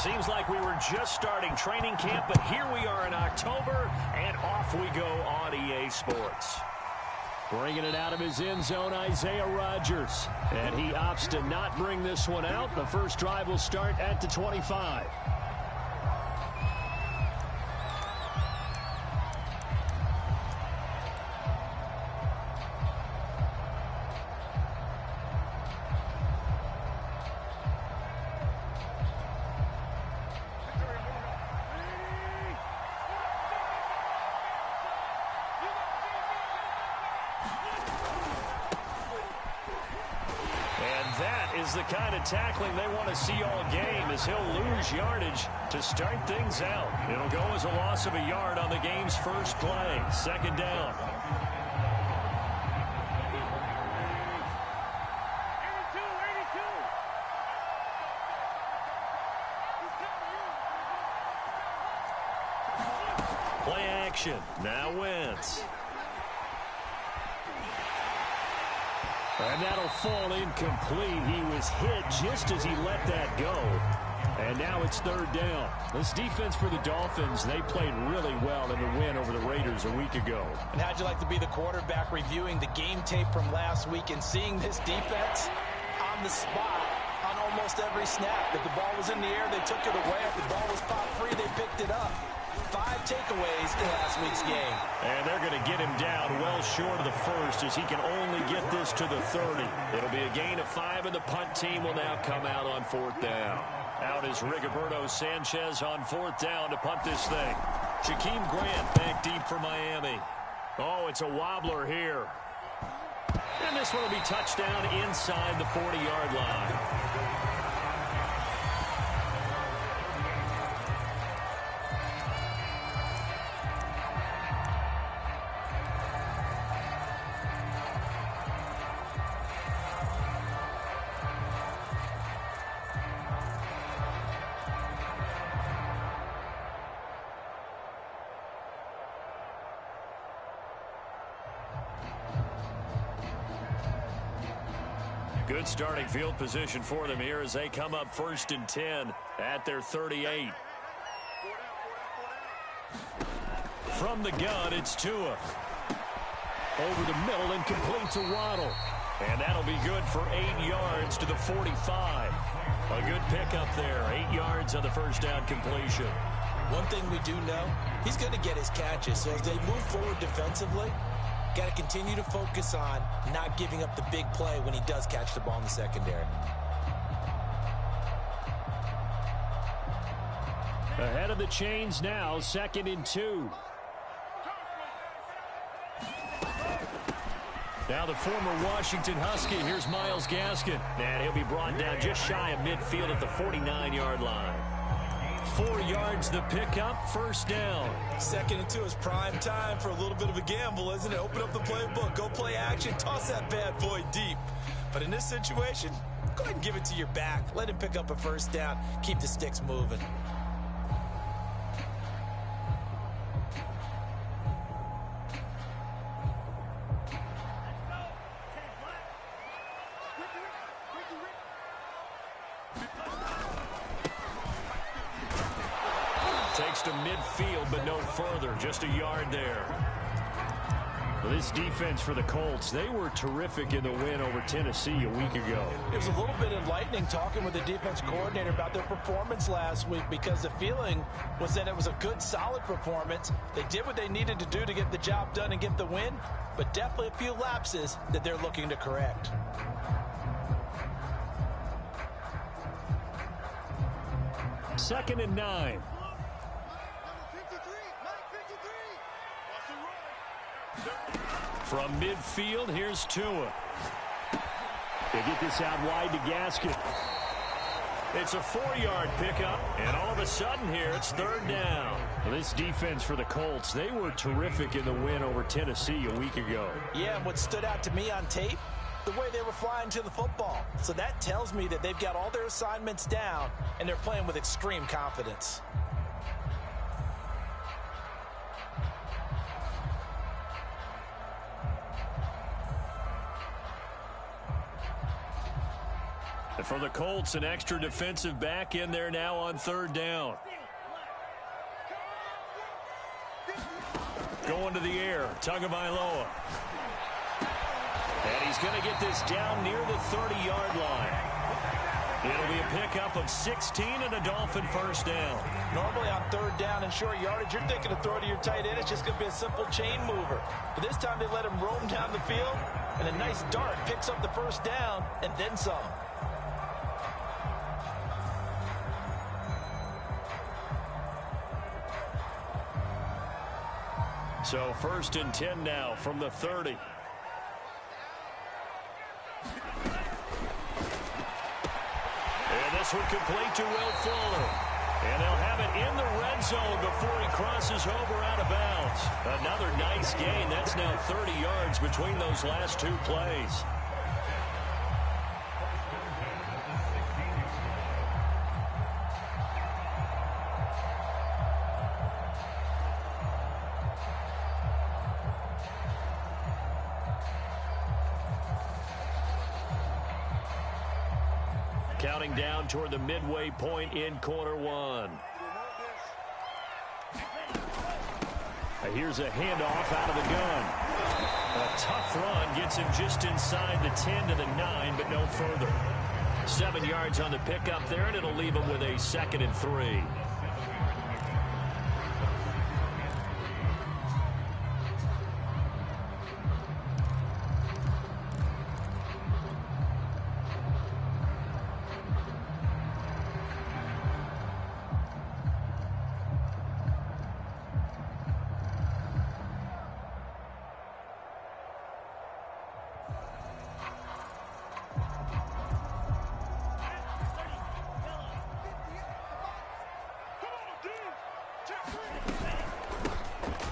Seems like we were just starting training camp, but here we are in October, and off we go on EA Sports. Bringing it out of his end zone, Isaiah Rodgers. And he opts to not bring this one out. The first drive will start at the 25. The kind of tackling they want to see all game, as he'll lose yardage to start things out. It'll go as a loss of a yard on the game's first play. Second down. Play action. Now Wentz. And that'll fall incomplete. He was hit just as he let that go. And now it's third down. This defense for the Dolphins, they played really well in the win over the Raiders a week ago. And how'd you like to be the quarterback reviewing the game tape from last week and seeing this defense on the spot on almost every snap? If the ball was in the air, they took it away. If the ball was popped free, they picked it up. 5 takeaways in last week's game. And they're going to get him down well short of the first, as he can only get this to the 30. It'll be a gain of 5, and the punt team will now come out on fourth down. Out is Rigoberto Sanchez on fourth down to punt this thing. Jakeem Grant back deep for Miami. Oh, it's a wobbler here. And this one will be touchdown inside the 40-yard line. Good starting field position for them here as they come up 1st and 10 at their 38. From the gun, it's Tua. Over the middle and complete to Waddle. And that'll be good for 8 yards to the 45. A good pickup there. 8 yards on the first down completion. One thing we do know, he's going to get his catches. So as they move forward defensively, got to continue to focus on not giving up the big play when he does catch the ball in the secondary. Ahead of the chains now, 2nd and 2. Now the former Washington Husky, here's Myles Gaskin. And he'll be brought down just shy of midfield at the 49-yard line. 4 yards the pickup, first down. 2nd and 2 is prime time for a little bit of a gamble, isn't it? Open up the playbook, go play action, toss that bad boy deep. But in this situation, go ahead and give it to your back. Let him pick up a first down, keep the sticks moving. Takes to midfield, but no further. Just a yard there. Well, this defense for the Colts, they were terrific in the win over Tennessee a week ago. It was a little bit enlightening talking with the defense coordinator about their performance last week, because the feeling was that it was a good, solid performance. They did what they needed to do to get the job done and get the win, but definitely a few lapses that they're looking to correct. Second and 9. From midfield, here's Tua. They get this out wide to Gaskin. It's a 4-yard pickup, and all of a sudden here, it's third down. Well, this defense for the Colts, they were terrific in the win over Tennessee a week ago. Yeah, and what stood out to me on tape, the way they were flying to the football. So that tells me that they've got all their assignments down, and they're playing with extreme confidence. And for the Colts, an extra defensive back in there now on third down. Going to the air, Tagovailoa. And he's going to get this down near the 30-yard line. It'll be a pickup of 16 and a Dolphin first down. Normally on third down and short yardage, you're thinking of throw to your tight end. It's just going to be a simple chain mover. But this time they let him roam down the field, and a nice dart picks up the first down and then some. So 1st and 10 now from the 30. And this one complete to Will Fuller. And they'll have it in the red zone before he crosses over out of bounds. Another nice gain. That's now 30 yards between those last two plays. Counting down toward the midway point in quarter one. Here's a handoff out of the gun. A tough run gets him just inside the 10 to the 9, but no further. 7 yards on the pickup there, and it'll leave him with a 2nd and 3.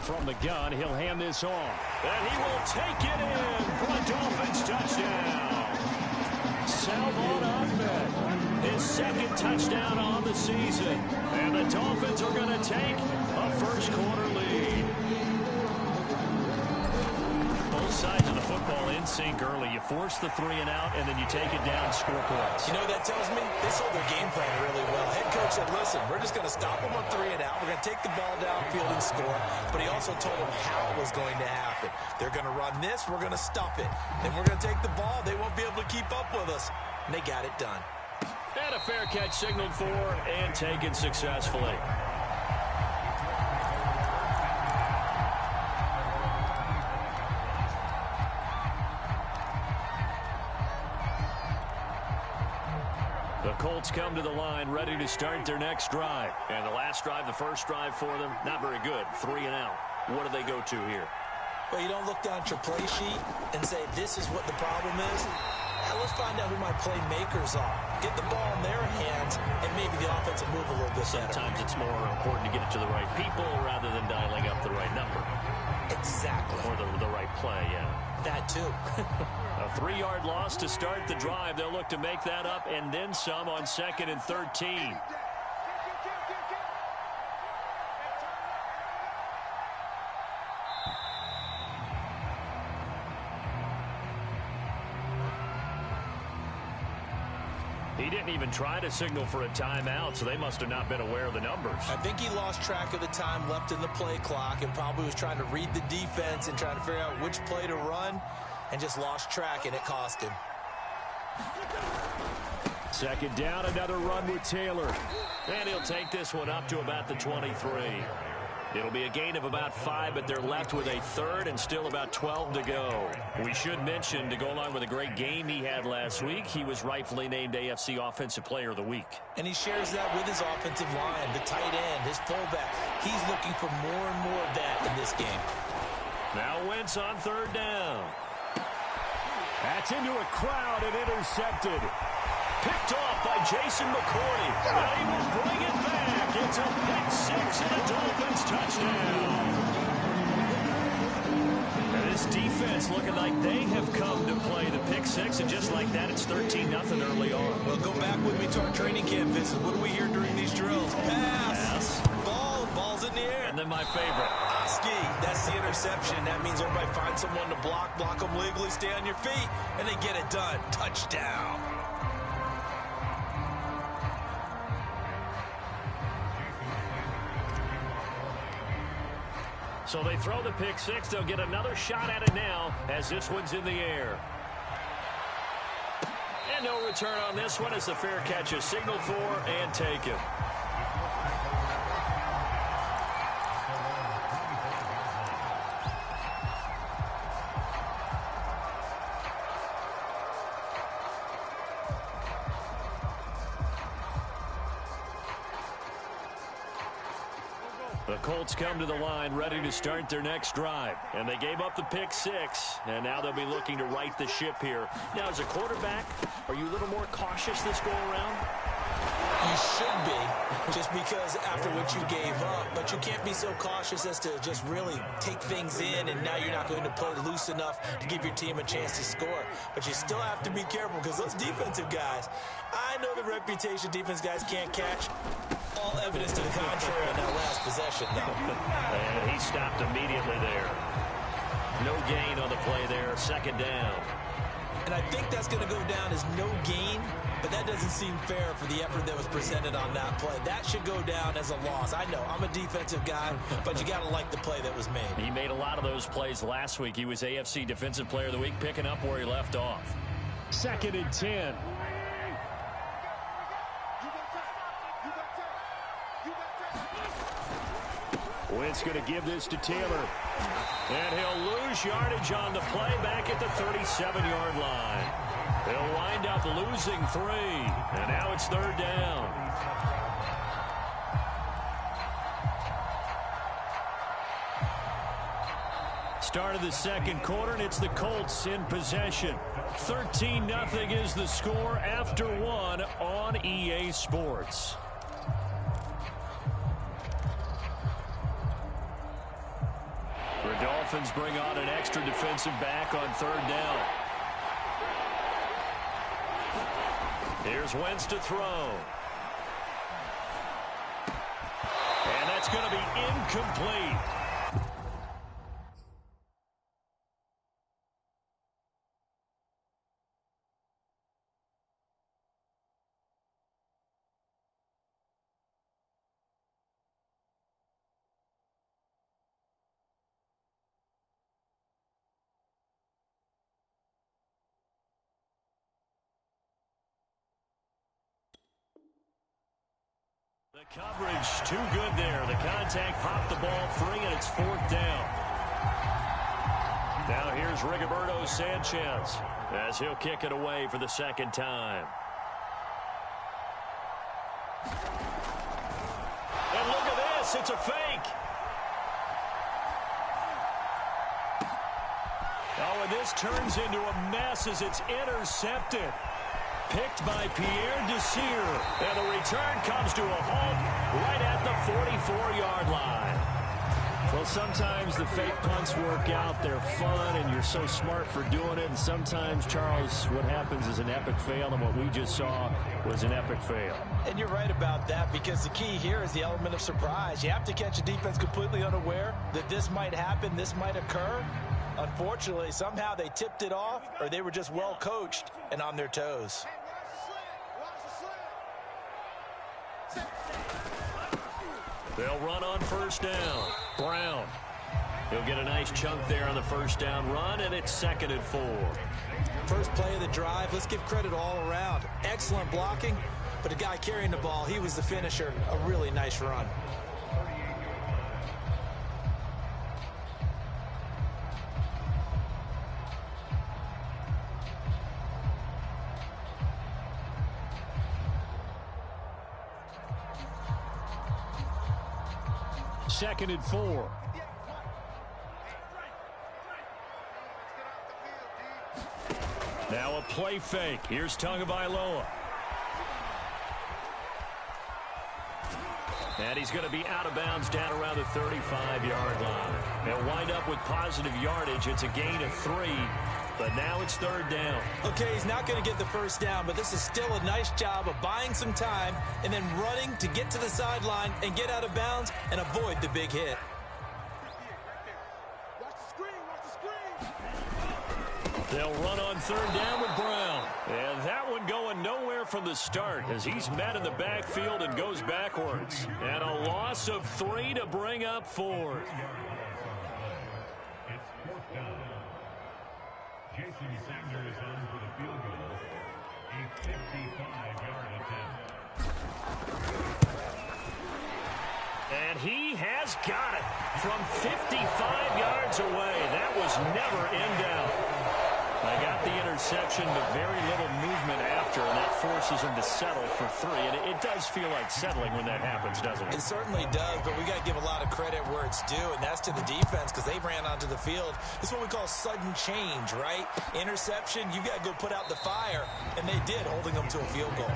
From the gun, he'll hand this off. And he will take it in for a Dolphins touchdown. Salvon Ahmed, his 2nd touchdown on the season. And the Dolphins are going to take a first-quarter lead. Both sides of the football in sync early. You force the 3 and out, and then you take it down, score points. You know what that tells me? They sold their game plan really well. Head coach said, listen, we're just going to stop them on 3 and out. We're going to take the ball downfield and score. But he also told them how it was going to happen. They're going to run this. We're going to stop it. Then we're going to take the ball. They won't be able to keep up with us. And they got it done. And a fair catch signaled for and taken successfully. The Colts come to the line, ready to start their next drive. And the last drive, the first drive for them, not very good. 3 and out. What do they go to here? Well, you don't look down at your play sheet and say, this is what the problem is. Now let's find out who my playmakers are. Get the ball in their hands, and maybe the offense will move a little bit better. Sometimes it's more important to get it to the right people rather than dialing up the right number. Exactly. Or the right play, yeah. That too. A 3-yard loss to start the drive. They'll look to make that up and then some on 2nd and 13. He didn't even try to signal for a timeout, so they must have not been aware of the numbers. I think he lost track of the time left in the play clock and probably was trying to read the defense and trying to figure out which play to run and just lost track, and it cost him. 2nd down, another run with Taylor. And he'll take this one up to about the 23. It'll be a gain of about 5, but they're left with a 3rd and still about 12 to go. We should mention, to go along with a great game he had last week, he was rightfully named AFC Offensive Player of the Week. And he shares that with his offensive line, the tight end, his fullback. He's looking for more and more of that in this game. Now Wentz on 3rd down. That's into a crowd and intercepted. Picked off by Jason McCourty. And he will bring it back. It's a pick 6 and a Dolphins touchdown. And this defense looking like they have come to play the pick 6. And just like that, it's 13-0 early on. Well, go back with me to our training camp visit. What do we hear during these drills? Pass. Ball's in the air. And then my favorite. Oski, that's the interception. That means everybody finds someone to block them legally, stay on your feet, and they get it done. Touchdown. So they throw the pick six. They'll get another shot at it now as this one's in the air. And no return on this one as the fair catch is signaled for and taken. The Colts come to the line ready to start their next drive. And they gave up the pick six, and now they'll be looking to right the ship here. Now, as a quarterback, are you a little more cautious this go-around? You should be, just because after what you gave up. But you can't be so cautious as to just really take things in, and now you're not going to play loose enough to give your team a chance to score. But you still have to be careful because those defensive guys, I know the reputation defense guys can't catch. All evidence to the contrary on that last possession, though. And he stopped immediately there. No gain on the play there, second down. And I think that's going to go down as no gain, but that doesn't seem fair for the effort that was presented on that play. That should go down as a loss. I know, I'm a defensive guy, but you got to like the play that was made. He made a lot of those plays last week. He was AFC Defensive Player of the Week, picking up where he left off. 2nd and 10. Wentz going to give this to Taylor. And he'll lose yardage on the play back at the 37-yard line. He'll wind up losing 3. And now it's 3rd down. Start of the second quarter, and it's the Colts in possession. 13-0 is the score after 1 on EA Sports. The Dolphins bring on an extra defensive back on 3rd down. Here's Wentz to throw. And that's going to be incomplete. The coverage too good there. The contact popped the ball free, and it's 4th down. Now here's Rigoberto Sanchez as he'll kick it away for the 2nd time. And look at this. It's a fake. Oh, and this turns into a mess as it's intercepted. Picked by Pierre Desir. And the return comes to a halt right at the 44-yard line. Well, sometimes the fake punts work out. They're fun, and you're so smart for doing it. And sometimes, Charles, what happens is an epic fail, and what we just saw was an epic fail. And you're right about that, because the key here is the element of surprise. You have to catch a defense completely unaware that this might happen, this might occur. Unfortunately, somehow they tipped it off, or they were just well coached and on their toes. They'll run on 1st down. Brown. He'll get a nice chunk there on the 1st down run, and it's 2nd and 4. First play of the drive, let's give credit all around. Excellent blocking, but the guy carrying the ball, he was the finisher. A really nice run. Second and 4. Now a play fake. Here's Tagovailoa. And he's going to be out of bounds down around the 35-yard line. They'll wind up with positive yardage. It's a gain of 3, but now it's 3rd down. Okay, he's not going to get the 1st down, but this is still a nice job of buying some time and then running to get to the sideline and get out of bounds and avoid the big hit. They'll run on 3rd down with Brown. And that one going nowhere from the start as he's met in the backfield and goes backwards. And a loss of 3 to bring up 4th. And he has got it from 55 yards away. That was never in doubt. They got the interception, but very little movement after, and that forces him to settle for 3. And it does feel like settling when that happens, doesn't it? It certainly does, but we got to give a lot of credit where it's due, and that's to the defense because they ran onto the field. This is what we call sudden change, right? Interception, you got to go put out the fire, and they did, holding them to a field goal.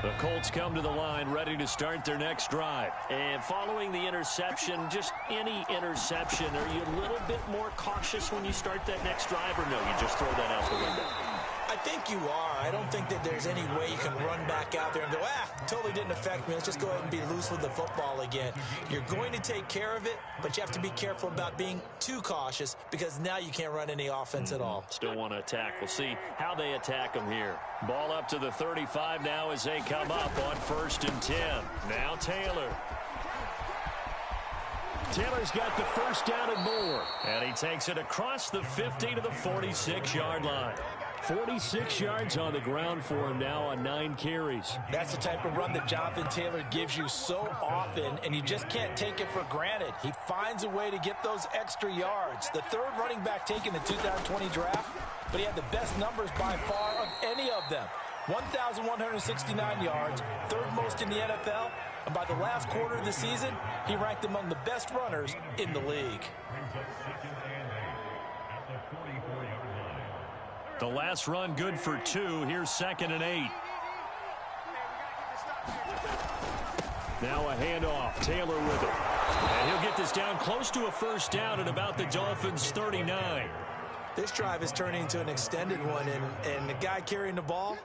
The Colts come to the line ready to start their next drive. And following the interception, just any interception, are you a little bit more cautious when you start that next drive, or no, you just throw that out the window? I think you are. I don't think that there's any way you can run back out there and go, totally didn't affect me. Let's just go ahead and be loose with the football again. You're going to take care of it, but you have to be careful about being too cautious because now you can't run any offense at all. Still want to attack. We'll see how they attack them here. Ball up to the 35 now as they come up on 1st and 10. Now Taylor. Taylor's got the first down and more. And he takes it across the 50 to the 46-yard line. 46 yards on the ground for him now on 9 carries. That's the type of run that Jonathan Taylor gives you so often, and you just can't take it for granted. He finds a way to get those extra yards. The 3rd running back taken in the 2020 draft, but he had the best numbers by far of any of them. 1,169 yards, 3rd most in the NFL, and by the last quarter of the season, he ranked among the best runners in the league. The last run good for 2. Here's 2nd and 8. Now a handoff. Taylor with it. And he'll get this down close to a first down at about the Dolphins' 39. This drive is turning into an extended one, and the guy carrying the ball,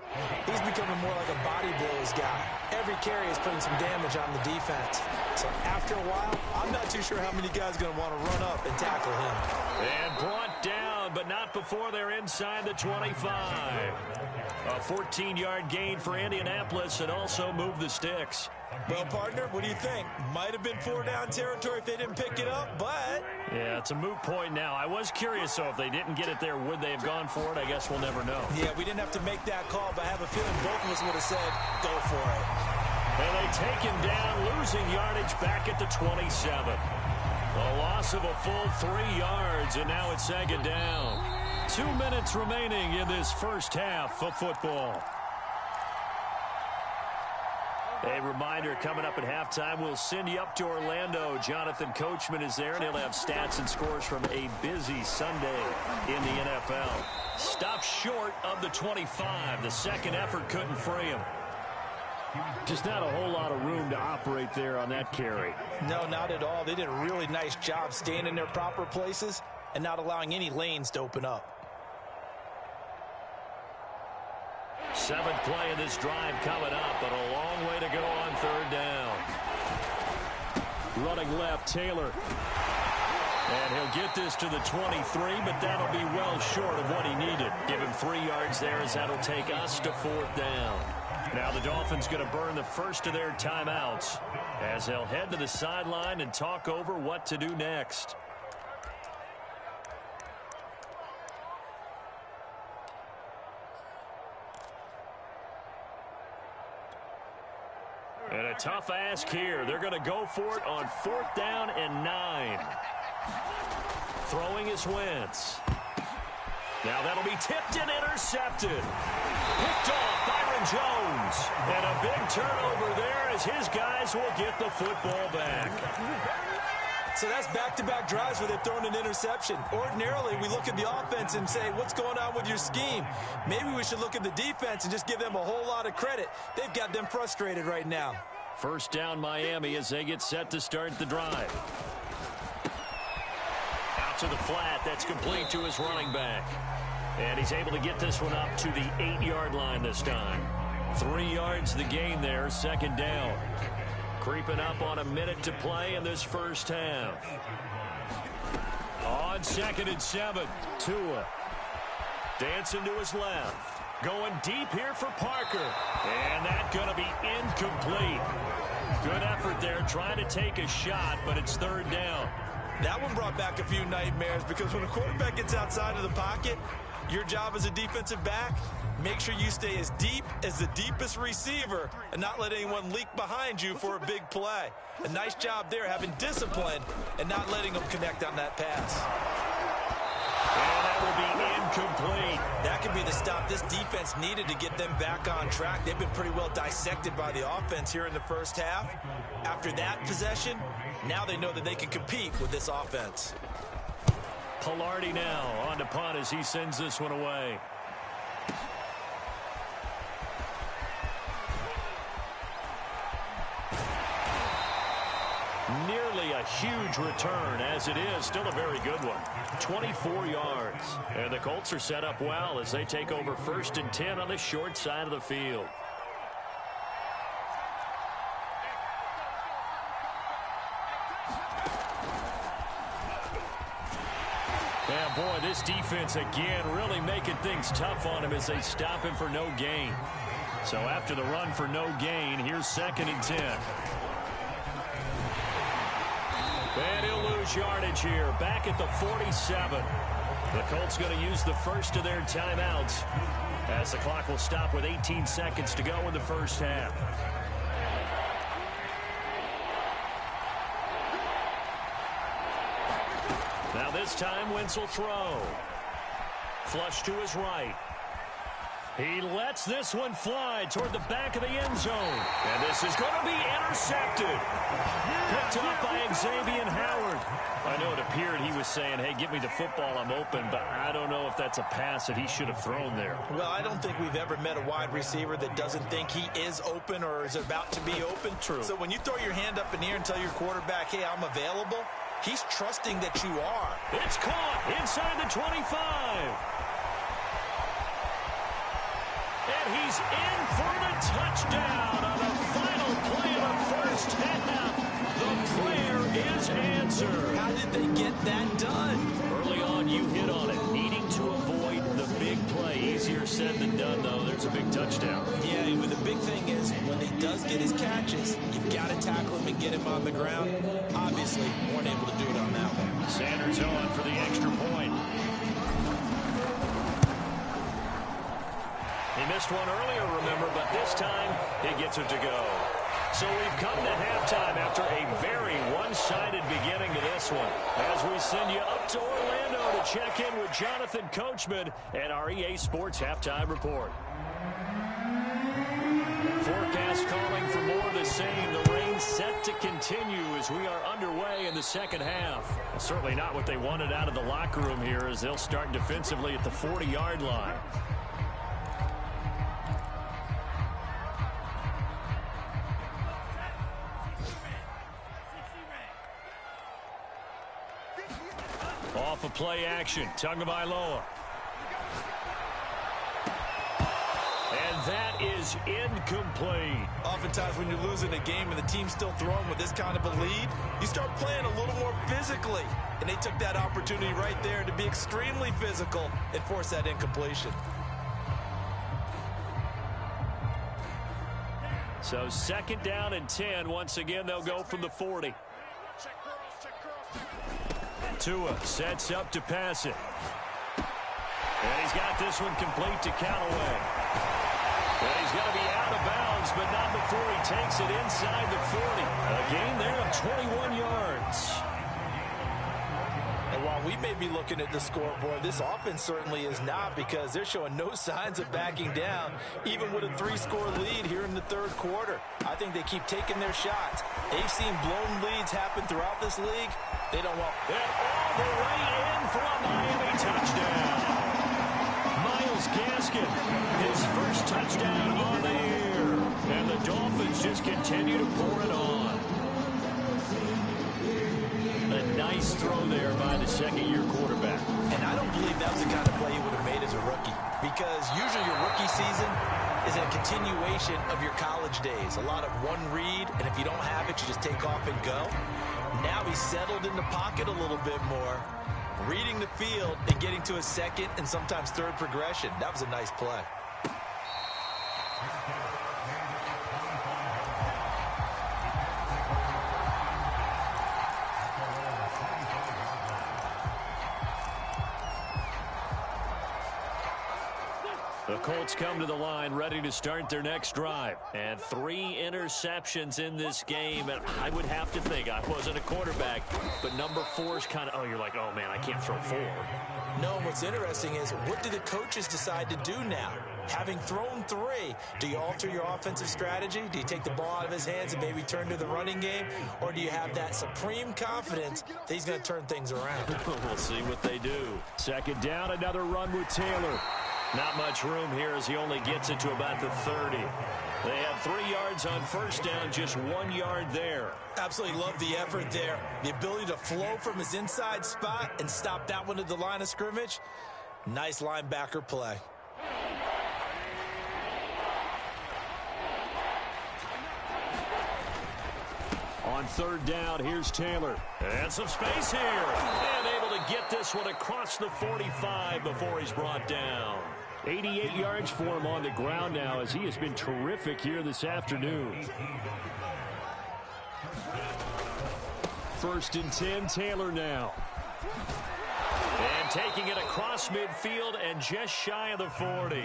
he's becoming more like a body blows guy. Every carry is putting some damage on the defense. So after a while, I'm not too sure how many guys are going to want to run up and tackle him. And brought down, but not before they're inside the 25. A 14-yard gain for Indianapolis and also move the sticks. Well, partner, what do you think? Might have been 4 down territory if they didn't pick it up, but... Yeah, it's a moot point now. I was curious, though, if they didn't get it there, would they have gone for it? I guess we'll never know. Yeah, we didn't have to make that call, but I have a feeling both of us would have said, go for it. And they take him down, losing yardage back at the 27. A loss of a full 3 yards, and now it's 2nd down. 2 minutes remaining in this first half of football. A reminder, coming up at halftime, we'll send you up to Orlando. Jonathan Coachman is there, and he'll have stats and scores from a busy Sunday in the NFL. Stopped short of the 25. The second effort couldn't free him. Just not a whole lot of room to operate there on that carry. No, not at all. They did a really nice job staying in their proper places and not allowing any lanes to open up. 7th play of this drive coming up, but a long way to go on 3rd down. Running left, Taylor. And he'll get this to the 23, but that'll be well short of what he needed. Give him 3 yards there as that'll take us to 4th down. Now the Dolphins going to burn the first of their timeouts as they'll head to the sideline and talk over what to do next. tough ask here. They're going to go for it on 4th down and 9. Throwing is Wentz. Now that'll be tipped and intercepted. Picked off Byron Jones. And a big turnover there as his guys will get the football back. So that's back-to-back drives where they've thrown an interception. Ordinarily, we look at the offense and say, what's going on with your scheme? Maybe we should look at the defense and just give them a whole lot of credit. They've got them frustrated right now. 1st down Miami as they get set to start the drive. Out to the flat. That's complete to his running back. And he's able to get this one up to the 8-yard line this time. 3 yards the gain there, 2nd down. Creeping up on a minute to play in this first half. On 2nd and 7, Tua. Dancing to his left. Going deep here for Parker. And that's going to be incomplete. Good effort there trying to take a shot, but it's 3rd down. That one brought back a few nightmares because when a quarterback gets outside of the pocket, your job as a defensive back, make sure you stay as deep as the deepest receiver and not let anyone leak behind you for a big play. A nice job there having discipline and not letting them connect on that pass. And that will be incomplete. That could be the stop this defense needed to get them back on track. They've been pretty well dissected by the offense here in the first half. After that possession, now they know that they can compete with this offense. Pilardi now on to punt as he sends this one away. Nearly a huge return, as it is still a very good one. 24 yards. And the Colts are set up well as they take over 1st and 10 on the short side of the field. Yeah, boy, this defense again really making things tough on him as they stop him for no gain. So after the run for no gain, here's 2nd and 10. And he'll lose yardage here, back at the 47. The Colts going to use the first of their timeouts as the clock will stop with 18 seconds to go in the first half. Now this time, Wentz will throw. Flush to his right. He lets this one fly toward the back of the end zone. And this is going to be intercepted. Picked up by Xavier Howard. I know it appeared he was saying, hey, give me the football, I'm open, but I don't know if that's a pass that he should have thrown there. Well, I don't think we've ever met a wide receiver that doesn't think he is open or is about to be open. True. So when you throw your hand up in the air and tell your quarterback, hey, I'm available, he's trusting that you are. It's caught inside the 25. And he's in for the touchdown on the final play of the first half. The prayer is answered. How did they get that done? Early on, you hit on it. Needing to avoid the big play. Easier said than done, though. There's a big touchdown. Yeah, but the big thing is when he does get his catches, you've got to tackle him and get him on the ground. Obviously, weren't able to do it on that one. Sanders on for the extra point. He missed one earlier, remember, but this time he gets it to go. So we've come to halftime after a very one-sided beginning to this one. As we send you up to Orlando to check in with Jonathan Coachman and our EA Sports Halftime Report. Forecast calling for more of the same. The rain set to continue as we are underway in the second half. Certainly not what they wanted out of the locker room here as they'll start defensively at the 40-yard line. Off of play action, Tagovailoa. And that is incomplete. Oftentimes when you're losing a game and the team's still throwing with this kind of a lead, you start playing a little more physically. And they took that opportunity right there to be extremely physical and force that incompletion. So 2nd down and 10. Once again, they'll go from the 40. Tua sets up to pass it. And he's got this one complete to Callaway. And he's going to be out of bounds, but not before he takes it inside the 40. A gain there of 21 yards. And while we may be looking at the scoreboard, this offense certainly is not, because they're showing no signs of backing down, even with a 3-score lead here in the third quarter. I think they keep taking their shots. They've seen blown leads happen throughout this league. They don't want that all the way in for a Miami touchdown. Myles Gaskin, his first touchdown on the year. And the Dolphins just continue to pour it on. A nice throw there by the second-year quarterback. And I don't believe that was the kind of play he would have made as a rookie, because usually your rookie season is a continuation of your college days. A lot of one read, and if you don't have it, you just take off and go. Now he's settled in the pocket a little bit more, reading the field and getting to a second and sometimes third progression. That was a nice play. The Colts come to the line ready to start their next drive. And 3 interceptions in this game. And I would have to think, I wasn't a quarterback, but number 4 is kind of, you're like, oh, man, I can't throw 4. No, what's interesting is, what do the coaches decide to do now? Having thrown 3, do you alter your offensive strategy? Do you take the ball out of his hands and maybe turn to the running game? Or do you have that supreme confidence that he's going to turn things around? We'll see what they do. Second down, another run with Taylor. Not much room here as he only gets it to about the 30. They have 3 yards on first down, just 1 yard there. Absolutely love the effort there. The ability to flow from his inside spot and stop that one at the line of scrimmage. Nice linebacker play. On third down, here's Taylor. And some space here. And able to get this one across the 45 before he's brought down. 88 yards for him on the ground now, as he has been terrific here this afternoon. First and 10, Taylor now. And taking it across midfield and just shy of the 40.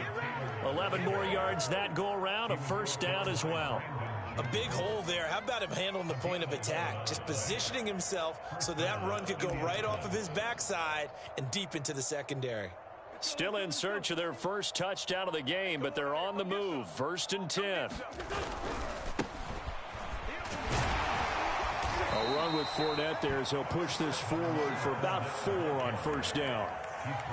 11 more yards that go around, a first down as well. A big hole there. How about him handling the point of attack? Just positioning himself so that run could go right off of his backside and deep into the secondary. Still in search of their first touchdown of the game, but they're on the move. First and 10. A run with Fournette there as he'll push this forward for about 4 on first down.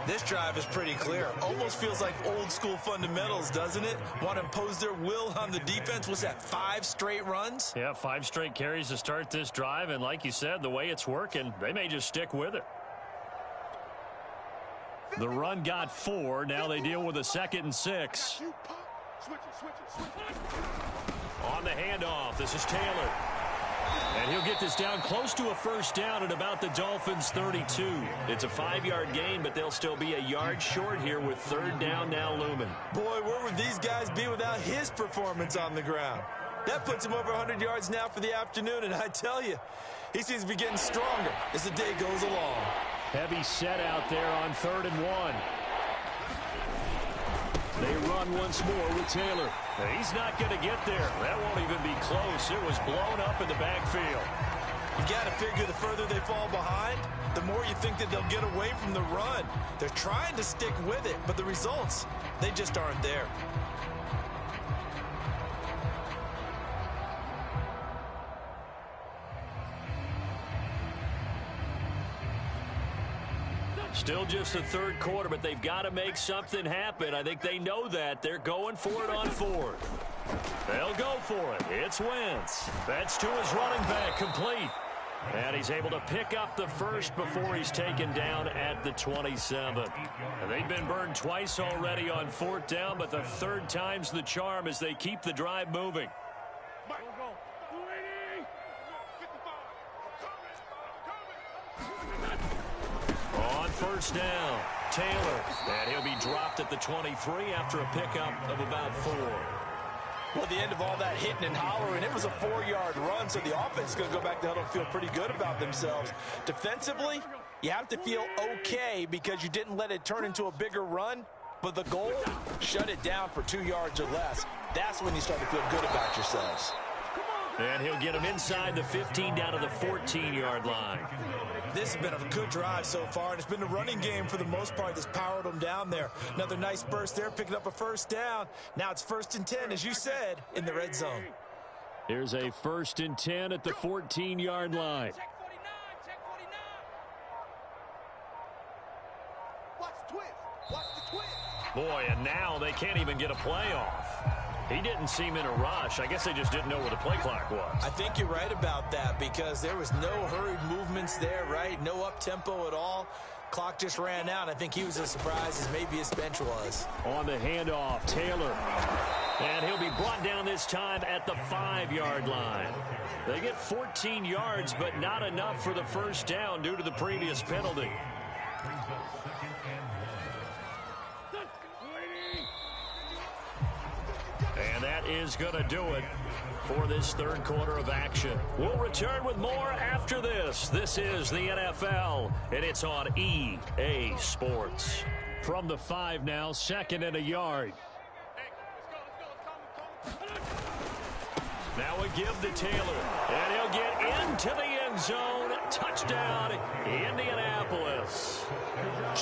This drive is pretty clear. Almost feels like old school fundamentals, doesn't it? Want to impose their will on the defense. Was that 5 straight runs? Yeah, 5 straight carries to start this drive. And like you said, the way it's working, they may just stick with it. The run got 4. Now they deal with a 2nd and 6. On the handoff, this is Taylor. And he'll get this down close to a first down at about the Dolphins' 32. It's a 5-yard gain, but they'll still be a yard short here with third down now looming. Boy, where would these guys be without his performance on the ground? That puts him over 100 yards now for the afternoon, and I tell you, he seems to be getting stronger as the day goes along. Heavy set out there on 3rd and 1. They run once more with Taylor. He's not going to get there. That won't even be close. It was blown up in the backfield. You got to figure the further they fall behind, the more you think that they'll get away from the run. They're trying to stick with it, but the results, they just aren't there. Still just the third quarter, but they've got to make something happen. I think they know that. They're going for it on 4th. They'll go for it. It's Wentz. That's to his running back, complete. And he's able to pick up the first before he's taken down at the 27. And they've been burned twice already on 4th down, but the 3rd time's the charm as they keep the drive moving. On first down, Taylor. And he'll be dropped at the 23 after a pickup of about 4. Well, at the end of all that hitting and hollering, it was a 4-yard run, so the offense is going to go back to huddle and feel pretty good about themselves. Defensively, you have to feel okay because you didn't let it turn into a bigger run. But the goal, shut it down for 2 yards or less. That's when you start to feel good about yourselves. And he'll get him inside the 15 down to the 14-yard line. This has been a good drive so far, and it's been the running game for the most part that's powered them down there. Another nice burst there, picking up a first down. Now it's 1st and 10, as you said, in the red zone. Here's a 1st and 10 at the 14-yard line. Boy, and now they can't even get a play off. He didn't seem in a rush. I guess they just didn't know where the play clock was. I think you're right about that because there was no hurried movements there, right? No up-tempo at all. Clock just ran out. I think he was as surprised as maybe his bench was. On the handoff, Taylor. And he'll be brought down this time at the 5-yard line. They get 14 yards, but not enough for the first down due to the previous penalty. And that is going to do it for this third quarter of action. We'll return with more after this. This is the NFL, and it's on EA Sports. From the 5 now, 2nd and a yard. Now a give to Taylor, and he'll get into the end zone. Touchdown, Indianapolis.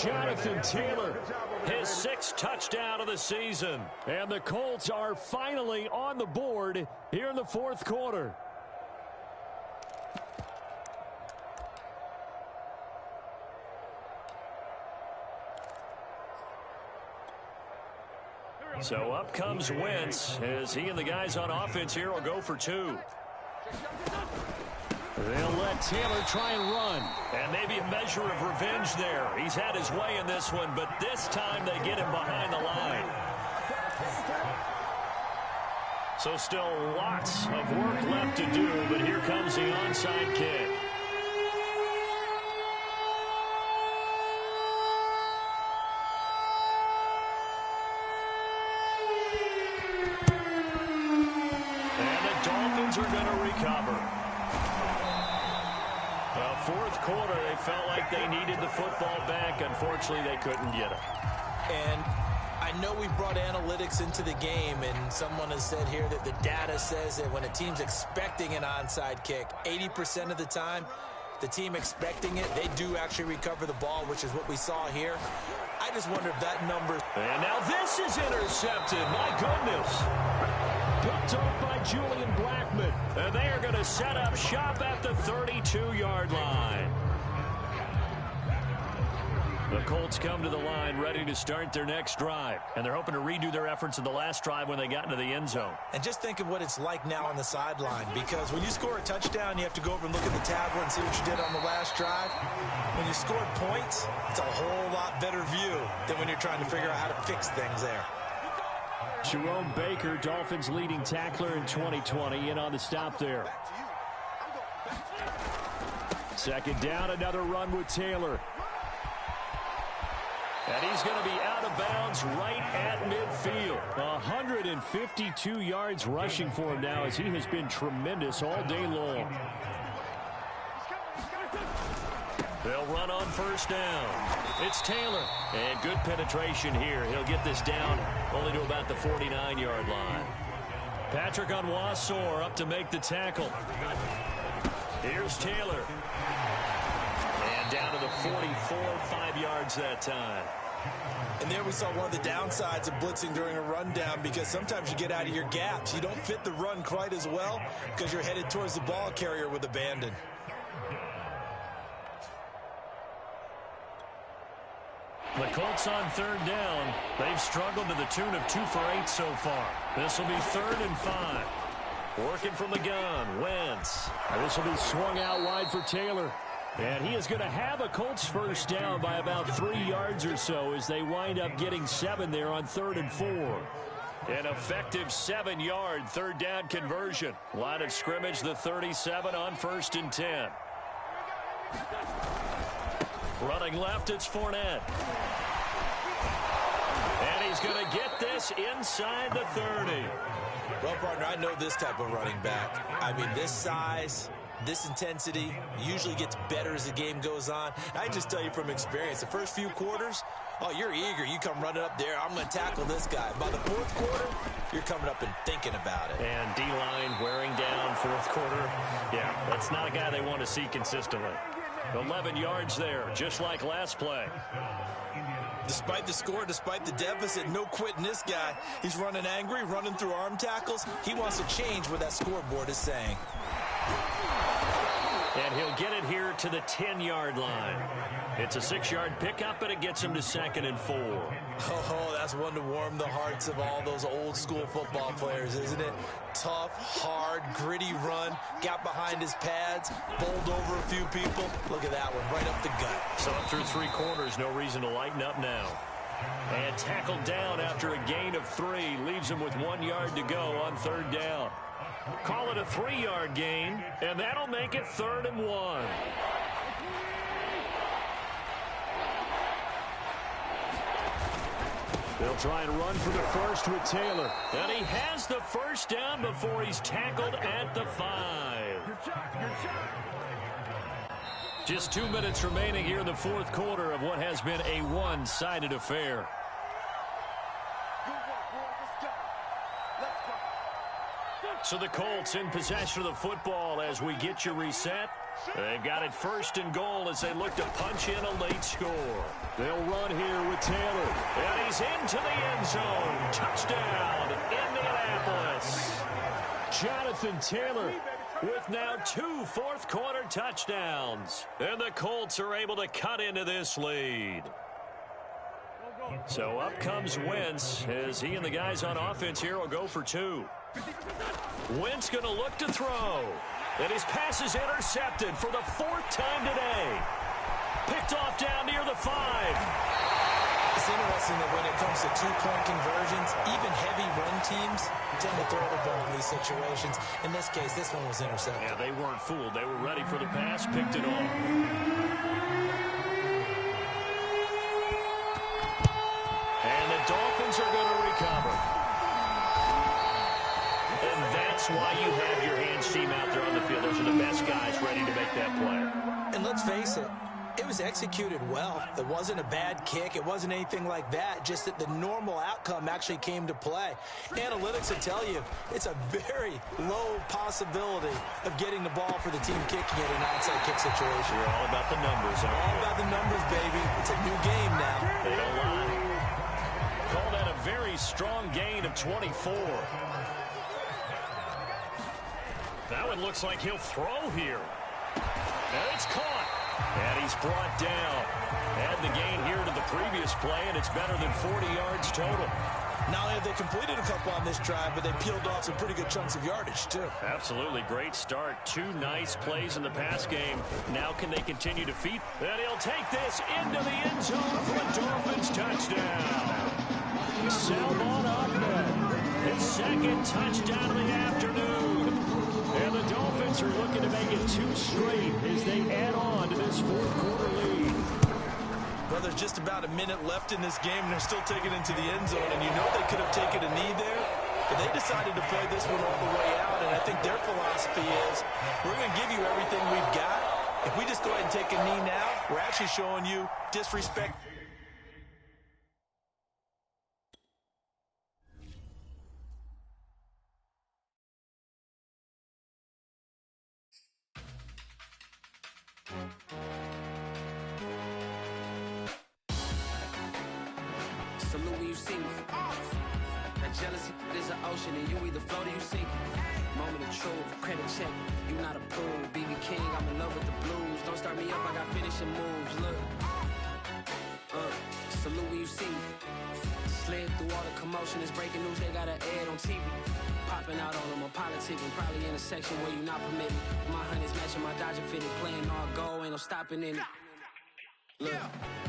Jonathan Taylor, his 6th touchdown of the season. And the Colts are finally on the board here in the 4th quarter. So up comes Wentz as he and the guys on offense here will go for 2. They'll let Taylor try and run. And maybe a measure of revenge there. He's had his way in this one, but this time they get him behind the line. So still lots of work left to do, but here comes the onside kick. Are going to recover. 4th quarter, they felt like they needed the football back. Unfortunately, they couldn't get it. And I know we brought analytics into the game, and someone has said here that the data says that when a team's expecting an onside kick, 80% of the time, the team expecting it, they do actually recover the ball, which is what we saw here. I just wonder if that number... And now this is intercepted. My goodness. Picked up by Julian Blackman. And they are going to set up shop at the 32-yard line. The Colts come to the line ready to start their next drive. And they're hoping to redo their efforts in the last drive when they got into the end zone. And just think of what it's like now on the sideline. Because when you score a touchdown, you have to go over and look at the tablet and see what you did on the last drive. When you scored points, it's a whole lot better view than when you're trying to figure out how to fix things there. Jerome Baker, Dolphins leading tackler in 2020, in on the stop there. 2nd down, another run with Taylor. And he's going to be out of bounds right at midfield. 152 yards rushing for him now as he has been tremendous all day long. They'll run on 1st down. It's Taylor. And good penetration here. He'll get this down only to about the 49-yard line. Patrick Onwuasor up to make the tackle. Here's Taylor. And down to the 44, 5 yards that time. And there we saw one of the downsides of blitzing during a rundown because sometimes you get out of your gaps. You don't fit the run quite as well because you're headed towards the ball carrier with abandon. The Colts on 3rd down. They've struggled to the tune of 2 for 8 so far. This will be 3rd and 5. Working from the gun, Wentz. This will be swung out wide for Taylor. And he is going to have a Colts first down by about 3 yards or so as they wind up getting 7 there on 3rd and 4. An effective 7-yard 3rd down conversion. Line of scrimmage, the 37 on 1st and 10. Running left, it's Fournette. And he's going to get this inside the 30. Well, partner, I know this type of running back. I mean, this size, This intensity usually gets better as the game goes on. I just tell you from experience, the first few quarters, oh, you're eager. You come running up there, I'm going to tackle this guy. By the fourth quarter, you're coming up and thinking about it. And D-line wearing down fourth quarter. Yeah, that's not a guy they want to see consistently. 11 yards there, just like last play. Despite the score, despite the deficit, no quitting this guy. He's running angry, running through arm tackles. He wants to change what that scoreboard is saying. And he'll get it here to the 10-yard line. It's a 6-yard pickup, but it gets him to 2nd and 4. Oh, that's one to warm the hearts of all those old-school football players, isn't it? Tough, hard, gritty run, got behind his pads, bowled over a few people. Look at that one, right up the gut. So up through 3 quarters, no reason to lighten up now. And tackled down after a gain of 3, leaves him with 1 yard to go on 3rd down. Call it a 3-yard gain, and that'll make it 3rd and 1. They'll try and run for the first with Taylor. And he has the first down before he's tackled at the 5. Just 2 minutes remaining here in the fourth quarter of what has been a one-sided affair. So the Colts in possession of the football as we get you reset. They've got it 1st and goal as they look to punch in a late score. They'll run here with Taylor. And he's into the end zone. Touchdown, Indianapolis. Jonathan Taylor with now 2 fourth-quarter touchdowns. And the Colts are able to cut into this lead. So up comes Wentz as he and the guys on offense here will go for 2. Wentz going to look to throw. And his pass is intercepted for the 4th time today. Picked off down near the 5. It's interesting that when it comes to 2-point conversions, even heavy run teams tend to throw the ball in these situations. In this case, this one was intercepted. Yeah, they weren't fooled. They were ready for the pass, picked it off. And the Dolphins are going to recover. And that's why you have your hands team out there on the field. Those are the best guys ready to make that play. And let's face it, it was executed well. It wasn't a bad kick. It wasn't anything like that. Just that the normal outcome actually came to play. Analytics will tell you it's a very low possibility of getting the ball for the team kicking it in an onside kick situation. You're all about the numbers, aren't you? All about the numbers, baby. It's a new game now. They don't lie. Call that a very strong gain of 24. Now it looks like he'll throw here. And it's caught. And he's brought down. Add the gain here to the previous play, and it's better than 40 yards total. Not only have they completed a couple on this drive, but they peeled off some pretty good chunks of yardage, too. Absolutely. Great start. 2 nice plays in the pass game. Now can they continue to feed? And he'll take this into the end zone for a Dolphins touchdown. Salvon Ahmed, his 2nd touchdown of the afternoon. And the Dolphins are looking to make it 2 straight as they add on to this fourth-quarter lead. Well, there's just about a minute left in this game, and they're still taking it into the end zone. And you know they could have taken a knee there, but they decided to play this one all the way out. And I think their philosophy is, we're going to give you everything we've got. If we just go ahead and take a knee now, we're actually showing you disrespect. Salute when you see me. That jealousy is an ocean, and you either float or you sink. Moment of truth, credit check. You not approved. BB King, I'm in love with the blues. Don't start me up, I got finishing moves. Look. Salute when you see me. Slid through all the commotion. It's breaking news, they got an ad on TV. Popping out on them, I'm politicking. Probably in a section where you not permitted. My honey's matching my Dodger fitted. Playing all goal, ain't no stopping in it. Look,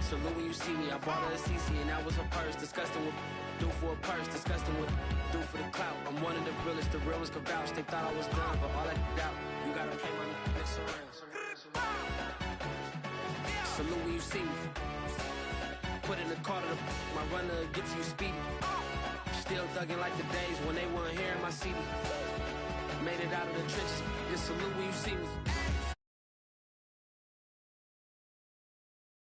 salute when you see me. I bought her a CC and that was her purse. Disgusting with do for a purse. Disgusting with do for the clout. I'm one of the realest, the realest could vouch. They thought I was done, but all I doubt. You gotta pay my next around. Salute when you see me. Put in the car to my runner gets you speedy. Still thugging like the days when they weren't here in my city. Made it out of the trenches. Just salute when you see me.